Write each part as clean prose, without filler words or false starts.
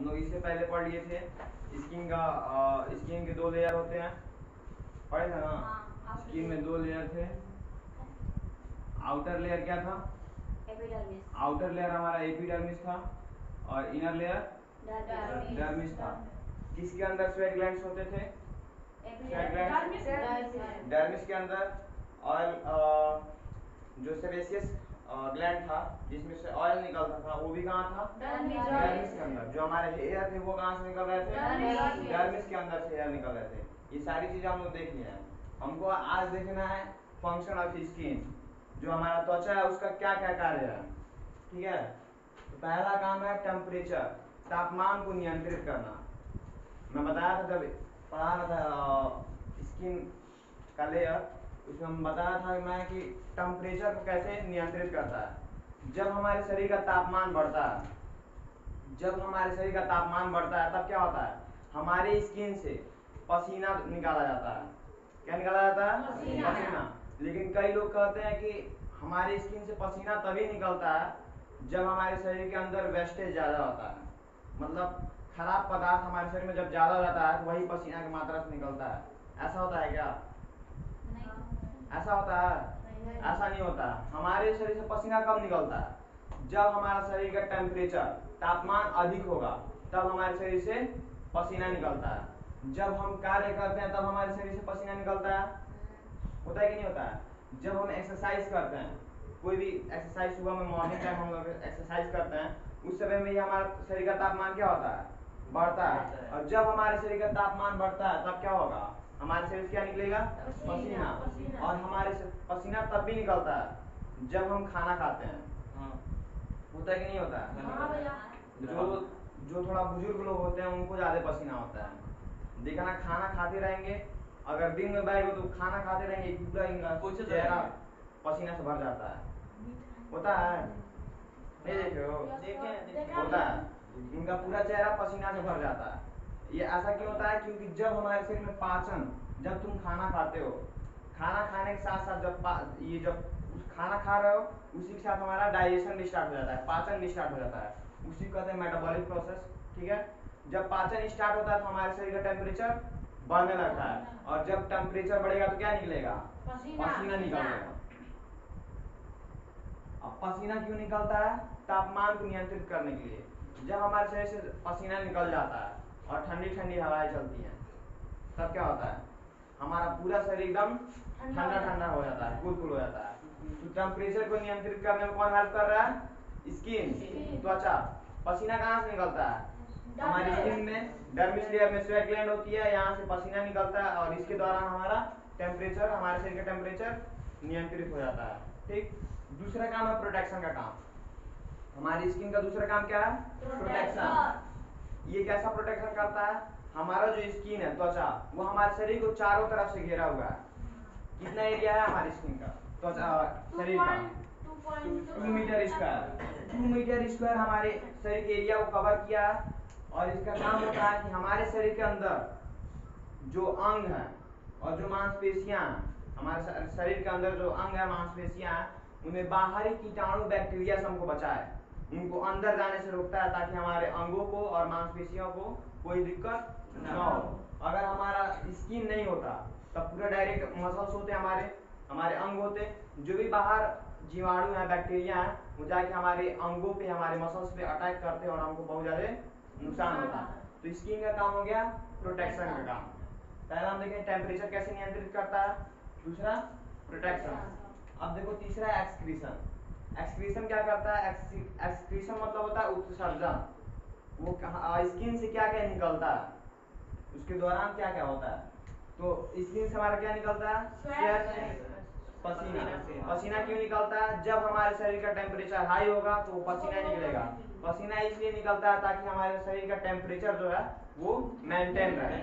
हम लोग इससे पहले पढ़ लिए थे। स्किन के 2 लेयर होते हैं, पढ़े थे ना। स्किन में 2 लेयर थे। आउटर लेयर क्या था? एपिडर्मिस। आउटर लेयर हमारा एपिडर्मिस था और इनर लेयर डर्मिस था। किसके अंदर स्वेट ग्लैंड्स होते थे? स्वेट ग्लैंड्स डर्मिस के अंदर। ऑयल जो सेबेसियस ग्लैंड था जिसमें से ऑयल निकलता था वो भी कहाँ था? डर्मिस के अंदर। जो हमारे हेयर थे वो कहाँ से निकल रहे थे? डर्मिस के अंदर से हेयर निकल रहे थे। ये सारी चीजें हम लोग देख लिए हैं। हमको आज देखना है फंक्शन ऑफ स्किन। जो हमारा त्वचा है उसका क्या क्या कार्य है, ठीक है। तो पहला काम है टेम्परेचर, तापमान को नियंत्रित करना। मैं बताया था जब पढ़ा रहा था स्किन का लेयर, उसमें हम बताया था मैं कि टेम्परेचर को कैसे नियंत्रित करता है। जब हमारे शरीर का तापमान बढ़ता है, तब क्या होता है? हमारी स्किन से पसीना निकाला जाता है। क्या निकाला जाता है? पसीना। लेकिन कई लोग कहते हैं कि हमारी स्किन से पसीना तभी निकलता है जब हमारे शरीर के अंदर वेस्टेज ज़्यादा होता है, मतलब खराब पदार्थ हमारे शरीर में जब ज़्यादा हो जाता है तो वही पसीना की मात्रा से निकलता है। ऐसा होता है क्या? ऐसा होता है? ऐसा नहीं होता। हमारे शरीर से पसीना कब निकलता है? जब हमारा शरीर का टेम्परेचर, तापमान अधिक होगा तब हमारे शरीर से पसीना निकलता है। जब हम कार्य करते हैं तब हमारे शरीर से पसीना निकलता है। होता है कि नहीं होता है? जब हम एक्सरसाइज करते हैं, कोई भी एक्सरसाइज, सुबह में मॉर्निंग टाइम हम लोग एक्सरसाइज करते हैं, उस समय में ही हमारा शरीर का तापमान क्या होता है? बढ़ता है। और जब हमारे शरीर का तापमान बढ़ता है तब क्या होगा? हमारे शरीर से क्या निकलेगा? पसीना। और हमारे पसीना तब भी निकलता है जब हम खाना खाते हैं। होता है कि नहीं होता है? जो थोड़ा बुजुर्ग लोग होते हैं उनको ज्यादा पसीना होता है। देखना, खाना खाते रहेंगे, अगर दिन में बैठो तो खाना खाते रहेंगे, पूरा इनका चेहरा पसीना से भर जाता है। होता है? नहीं देखे हो? होता है। इनका पूरा चेहरा पसीना से भर जाता है। ये ऐसा क्यों होता है? क्योंकि जब हमारे शरीर में पाचन, जब तुम खाना खाते हो, खाना खाने के साथ साथ जब खाना खा रहे हो उसी के साथ हमारा डाइजेशन भी स्टार्ट हो जाता है, पाचन भी स्टार्ट हो जाता है। उसी को कहते हैं मेटाबॉलिक प्रोसेस, ठीक है। जब पाचन स्टार्ट होता है तो हमारे शरीर का टेम्परेचर बढ़ने लगता है, और जब टेम्परेचर बढ़ेगा तो क्या निकलेगा? पसीना निकलेगा। अब पसीना क्यों निकलता है? तापमान को नियंत्रित करने के लिए। जब हमारे शरीर से पसीना निकल जाता है और ठंडी ठंडी हवाएं चलती हैं तब क्या होता है? हमारा पूरा शरीर एकदम ठंडा ठंडा हो जाता है, कूल हो जाता है। तो टेम्परेचर को नियंत्रित करने में कौन हेल्प कर रहा है? स्किन, त्वचा। पसीना कहाँ से निकलता है? हमारी स्किन में डर्मिस लेयर में स्वेट ग्लैंड होती है, यहाँ से पसीना निकलता है और इसके दौरान हमारा टेम्परेचर, हमारे शरीर का टेम्परेचर नियंत्रित हो जाता है, ठीक। दूसरा काम है प्रोटेक्शन का काम। हमारी स्किन का दूसरा काम क्या है? प्रोटेक्शन। ये कैसा प्रोटेक्शन करता है? हमारा जो स्किन है, त्वचा, वो हमारे शरीर को चारों तरफ से घेरा हुआ है। कितना एरिया है हमारी स्किन का, त्वचा शरीर का? 2 मीटर स्क्वायर। 2 मीटर स्क्वायर हमारे शरीर के एरिया को कवर किया है। और इसका काम होता है कि हमारे शरीर के अंदर जो अंग है और जो मांसपेशियां हैं, हमारे शरीर के अंदर जो अंग है, मांसपेशियां हैं, उन्हें बाहरी कीटाणु बैक्टीरिया से हमको बचाए, उनको अंदर जाने से रोकता है ताकि हमारे अंगों को और मांसपेशियों को कोई दिक्कत न हो। अगर हमारा स्किन नहीं होता तब पूरा डायरेक्ट मसल्स होते, हमारे अंग होते, जो भी बाहर जीवाणु है, बैक्टीरिया है, वो जाके हमारे अंगों पे, हमारे मसल्स पे अटैक करते हैं और हमको बहुत ज्यादा नुकसान होता है। तो स्किन का काम हो गया प्रोटेक्शन का काम। पहला हम देखें टेम्परेचर कैसे नियंत्रित करता है, दूसरा प्रोटेक्शन। अब देखो तीसरा एक्सक्रीशन। एक्सक्रीशन क्या करता है? एक्सक्रीशन मतलब होता है उत्सर्जन। वो स्किन से क्या क्या निकलता है, उसके दौरान क्या क्या होता है। तो स्किन से हमारा क्या निकलता है? स्वेट, पसीना। पसीना क्यों निकलता है? जब हमारे शरीर का टेम्परेचर हाई होगा तो पसीना निकलेगा। पसीना इसलिए निकलता है ताकि हमारे शरीर का टेम्परेचर जो है वो मेंटेन रहे।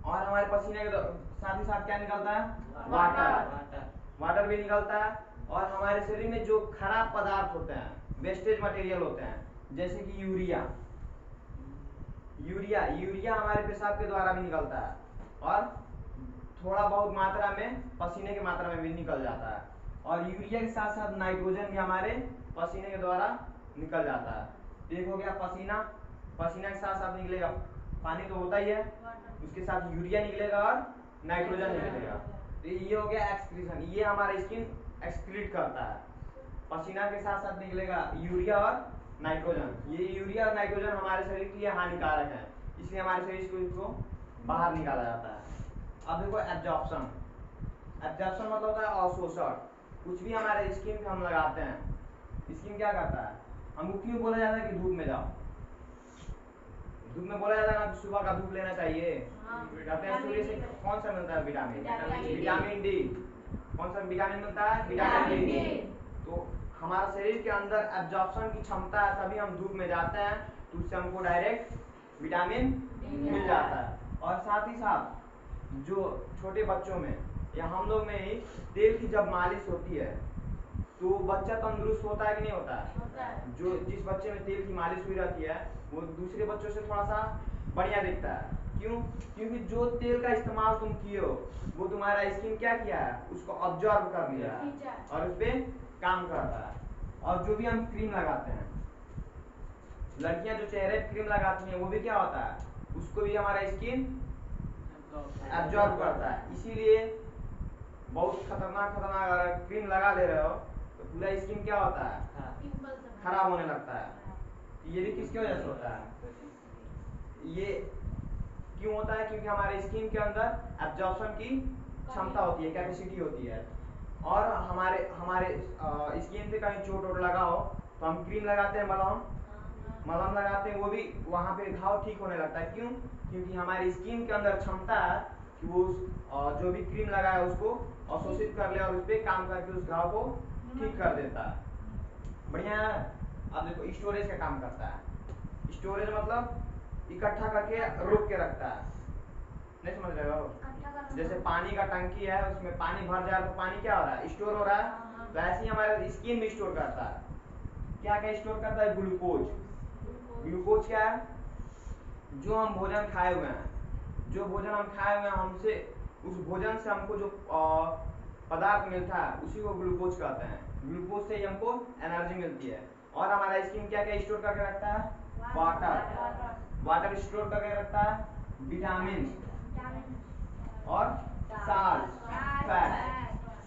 और हमारे पसीने के साथ ही साथ क्या निकलता है? वाटर भी निकलता है। और हमारे शरीर में जो खराब पदार्थ होते हैं, वेस्टेज मटेरियल होते हैं, जैसे कि यूरिया हमारे पेशाब के द्वारा भी निकलता है, और थोड़ा बहुत मात्रा में पसीने की मात्रा में भी निकल जाता है। और यूरिया के साथ साथ नाइट्रोजन भी हमारे पसीने के द्वारा निकल जाता है। एक हो गया पसीना, पसीना के साथ साथ निकलेगा पानी तो होता ही है, उसके साथ यूरिया निकलेगा और नाइट्रोजन निकलेगा। तो ये हो गया एक्सक्रीशन, ये हमारा स्किन एक्सक्रीट करता है। पसीना के साथ साथ निकलेगा यूरिया और नाइट्रोजन। ये यूरिया और नाइट्रोजन हमारे शरीर के लिए हानिकारक है, इसलिए हमारे शरीर को इसको बाहर निकाला जाता है। अब देखो एब्जॉर्प्शन। एब्जॉर्प्शन मतलब होता है अवशोषण। कुछ भी हमारे स्किन पे हम लगाते हैं, स्किन क्या करता है, हमको क्यों बोला जाता है कि धूप में जाओ, धूप में बोला जाता है ना सुबह का धूप लेना चाहिए। कहते हैं सूर्य से कौन सा मिलता है विटामिन, विटामिन डी। कौन सा विटामिन मिलता है, विटामिन डी। तो हमारा शरीर के अंदर एब्जॉर्प्शन की क्षमता है, तभी हम धूप में जाते हैं तो उससे हमको डायरेक्ट विटामिन मिल जाता है। और साथ ही साथ जो छोटे बच्चों में या हम लोग में ही तेल की जब मालिश होती है तो बच्चा तंदुरुस्त होता है कि नहीं होता है? जो जिस बच्चे में तेल की मालिश हुई रहती है वो दूसरे बच्चों से थोड़ा सा बढ़िया दिखता है। क्यों? क्योंकि जो तेल का इस्तेमाल तुम किए हो वो तुम्हारा स्किन क्या किया है, उसको ऑब्जर्व कर लिया है और उस पर काम करता है। और जो भी हम क्रीम लगाते हैं, लड़कियां जो चेहरे पे क्रीम लगाती हैं वो भी क्या होता है, उसको भी हमारा स्किन एब्जॉर्ब करता है। इसीलिए बहुत खतरनाक अगर क्रीम लगा ले रहे हो तो पूरा स्किन क्या होता है, खराब होने लगता है। ये भी किसकी वजह से होता है, ये क्यों होता है, क्योंकि हमारे स्किन के अंदर एब्जॉर्प्शन की क्षमता होती है, कैपेसिटी होती है। और हमारे हमारे स्किन पे कहीं चोट वोट लगा हो तो हम क्रीम लगाते हैं, मलहम लगाते हैं, वो भी वहां पे घाव ठीक होने लगता है। क्यों? क्योंकि हमारी स्किन के अंदर क्षमता है कि वो जो भी क्रीम लगा है उसको अवशोषित कर ले और उस पर काम करके उस घाव को ठीक कर देता है। बढ़िया है। अब देखो स्टोरेज का काम करता है। स्टोरेज मतलब इकट्ठा करके रोक के रखता है, नहीं समझ रहे हो? जैसे पानी का टंकी है, उसमें पानी भर जाए तो पानी क्या हो रहा है, स्टोर हो रहा है। तो ऐसे ही हमारे स्किन भी स्टोर करता है। क्या क्या स्टोर करता है, ग्लूकोज। ग्लूकोज क्या है, जो हम भोजन खाए हुए हैं, जो भोजन हम खाए हुए हैं हमसे उस भोजन से हमको जो पदार्थ मिलता है उसी को ग्लूकोज कहते हैं। ग्लूकोज से ही हमको एनर्जी मिलती है। और हमारा स्किन क्या क्या स्टोर करके रखता है, वाटर स्टोर करके रखता है, विटामिन और साल्ट, फैट।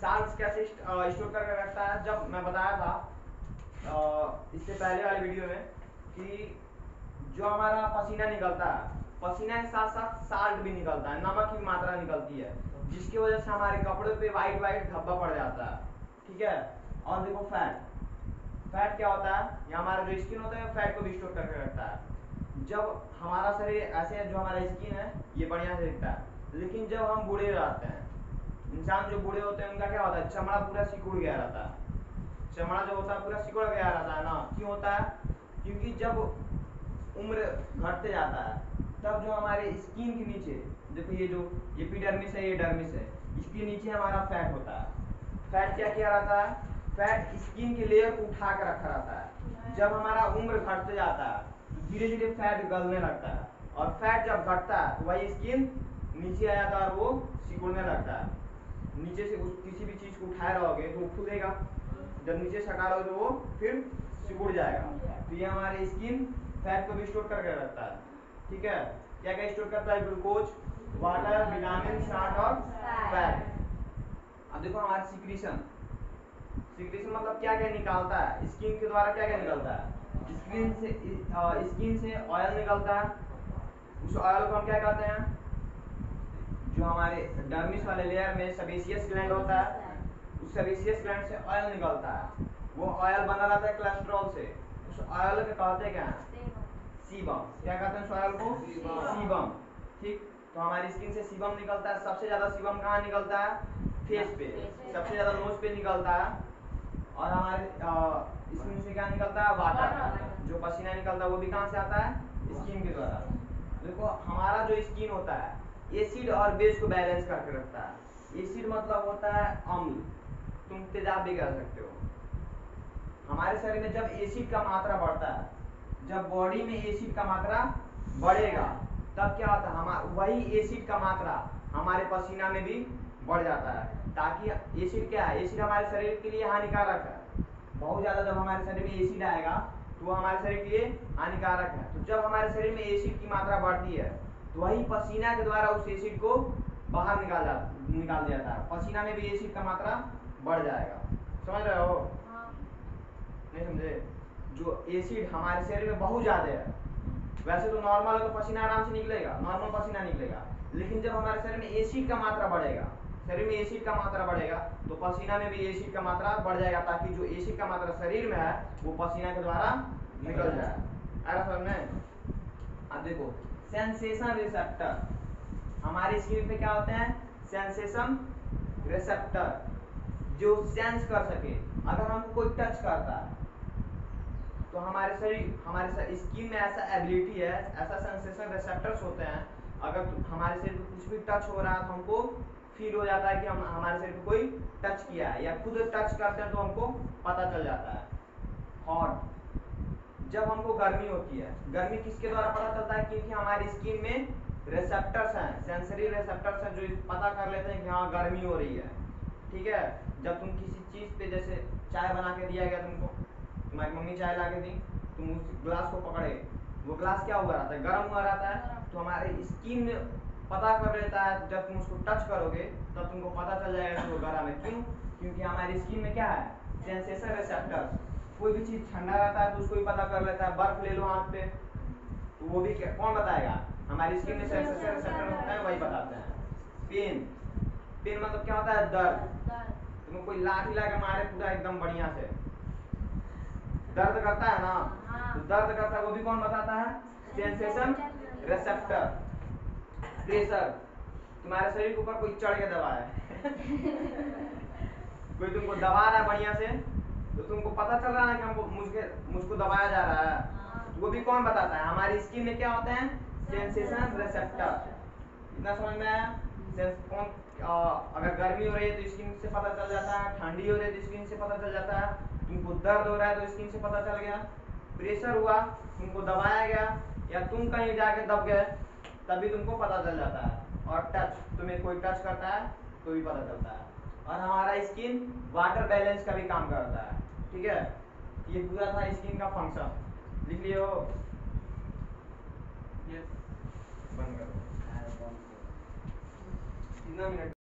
साल्ट कैसे स्टोर करके रखता है, जब मैं बताया था इससे पहले वाले वीडियो में कि जो हमारा पसीना निकलता है, पसीना के साथ साथ साल्ट भी निकलता है, नमक की मात्रा निकलती है, जिसकी वजह से हमारे कपड़े पे वाइट वाइट धब्बा पड़ जाता है। ठीक है। और देखो फैट। फैट क्या होता है, ये हमारा जो स्किन होता है फैट को भी स्टोर करके रखता है। जब हमारा शरीर ऐसे जो हमारा स्किन है ये बढ़िया से दिखता है, लेकिन जब हम बूढ़े रहते हैं, इंसान जो बूढ़े होते हैं उनका क्या होता है, चमड़ा पूरा सिकुड़ गया रहता है। चमड़ा जो होता है पूरा सिकुड़ गया रहता है ना। क्यों होता है, क्योंकि जब उम्र घटते जाता है तब जो हमारे स्किन के नीचे, देखो ये जो एपिडर्मिस है, ये डर्मिस है, इसके नीचे हमारा फैट होता है। फैट क्या किया रहता है, फैट स्किन के लेयर को उठा कर रखा रहता है। जब हमारा उम्र घटते जाता है तो धीरे धीरे फैट गलने लगता है, और फैट जब घटता है तो वही स्किन नीचे आ जाता है और वो सिकुड़ने लगता है। नीचे से उस किसी भी चीज को उठाए रहोगे तो वो खुलेगा, जब नीचे से हटा लोगे तो वो फिर सिकुड़ जाएगा। तो ये हमारे स्किन फैट को भी स्टोर करके रखता है। ठीक है। क्या क्या स्टोर करता है, ग्लूकोज, वाटर, विटामिन, साल्ट और फैट। अब देखो हमारा सिक्रीशन। सिक्रीशन मतलब क्या क्या निकालता है, स्किन के द्वारा क्या क्या निकलता है, स्किन से ऑयल निकलता है। उस ऑयल को हम क्या कहते हैं, जो हमारे डर्मिस वाले लेयर में सेबेशियस ग्लैंड होता है, उस सेबेशियस ग्लैंड से ऑयल निकलता है। वो ऑयल बना रहता है कोलेस्ट्रॉल से। उस ऑयल को कहते हैं क्या, सीबम। क्या कहते हैं उस ऑयल को, सीबम। ठीक। तो हमारी स्किन से सीबम निकलता है। सबसे ज्यादा सीबम कहाँ निकलता है, फेस पे, सबसे ज्यादा नोज पे निकलता है। और हमारे स्किन से क्या निकलता है, वाटर। जो पसीना निकलता है वो भी कहाँ से आता है, स्किन के द्वारा। देखो हमारा जो स्किन होता है एसिड और बेस को बैलेंस करके रखता है। एसिड मतलब होता है अम्ल, तुम तेजाब भी कह सकते हो। हमारे शरीर में जब एसिड का मात्रा बढ़ता है, जब बॉडी में एसिड का मात्रा बढ़ेगा तब क्या होता है, वही एसिड का मात्रा हमारे पसीना में भी बढ़ जाता है। ताकि एसिड क्या है, एसिड हमारे शरीर के लिए हानिकारक है। बहुत ज्यादा जब हमारे शरीर में एसिड आएगा तो वो हमारे शरीर के लिए हानिकारक है। तो जब हमारे शरीर में एसिड की मात्रा बढ़ती है तो वही पसीना के द्वारा उस एसिड को बाहर निकाल दिया जाता है। पसीना में भी एसिड का मात्रा बढ़ जाएगा। समझ रहे हो? नहीं समझे? जो एसिड हमारे शरीर में बहुत ज्यादा है, वैसे तो नॉर्मल है तो पसीना आराम से निकलेगा, नॉर्मल पसीना निकलेगा, लेकिन जब हमारे शरीर में एसिड का मात्रा बढ़ेगा, शरीर में एसिड का मात्रा बढ़ेगा तो पसीना में भी एसिड का मात्रा बढ़ जाएगा, ताकि जो एसिड का मात्रा शरीर में है वो पसीना के द्वारा निकल जाए। अरे समझ में? अब देखो सेंसेशन रिसेप्टर, हमारे स्किन पे क्या होते हैं? सेंसेशन रिसेप्टर, जो सेंस कर सके। अगर हमको कोई टच करता है तो हमारे स्किन में ऐसा एबिलिटी है, ऐसा सेंसेशन रिसेप्टर्स होते हैं, अगर हमारे शरीर को कुछ भी टच हो रहा है तो हमको फील हो जाता है कि हमारे शरीर को कोई टच किया है, या खुद टच करते हैं तो हमको पता चल जाता है। हॉट, जब हमको गर्मी होती है, गर्मी किसके द्वारा पता चलता है? क्योंकि हमारी स्किन में रिसेप्टर्स हैं, सेंसरी रिसेप्टर्स हैं, जो पता कर लेते हैं कि हाँ गर्मी हो रही है। ठीक है? जब तुम किसी चीज पे, जैसे चाय बना के दिया गया तुमको, तुम्हारी मम्मी चाय ला के दी, तुम उस ग्लास को पकड़े, वो ग्लास क्या हुआ रहता है? गर्म हुआ रहता है। तो हमारे स्किन पता कर लेता है, जब तुम उसको टच करोगे तब तुमको पता चल जाएगा कि वो गर्म है। क्यों? क्योंकि हमारी स्किन में क्या है? Sensation receptors. कोई भी चीज ठंडा रहता है तो उसको भी पता कर लेता है। बर्फ ले लो हाथ पे तो वो भी कौन बताएगा? हमारी स्किन में सेंसेशन रिसेप्टर होते हैं, वही बताते हैं। पेन, पेन मतलब क्या होता है? दर्द। तुम्हें कोई लाठी ला के मारे पूरा एकदम बढ़िया से, दर्द करता है ना? तो दर्द करता है, वो भी कौन बताता है? Sensation receptor. प्रेशर, तुम्हारे शरीर के ऊपर कोई चढ़ के दबा है कोई तुमको दबा रहा है बढ़िया से, तो तुमको पता चल रहा है कि मुझको दबाया जा रहा है, तो वो भी कौन बताता है? हमारी स्किन में क्या होते हैं? Sensation receptor. इतना समझ में आया? अगर गर्मी हो रही है तो स्किन से पता चल जाता है, ठंडी हो रही है तो स्किन से पता चल जाता है, तुमको दर्द हो रहा है तो स्किन से पता चल गया, प्रेशर हुआ, तुमको दबाया गया, या तुम कहीं जाके दब गए तभी तुमको पता चल जाता है। और टच, तुम्हें कोई टच करता है तो भी पता चलता है। और हमारा स्किन वाटर बैलेंस का भी काम करता है। ठीक है? ये पूरा था स्किन का फंक्शन, लिख लियो। बंद करो। कितना मिनट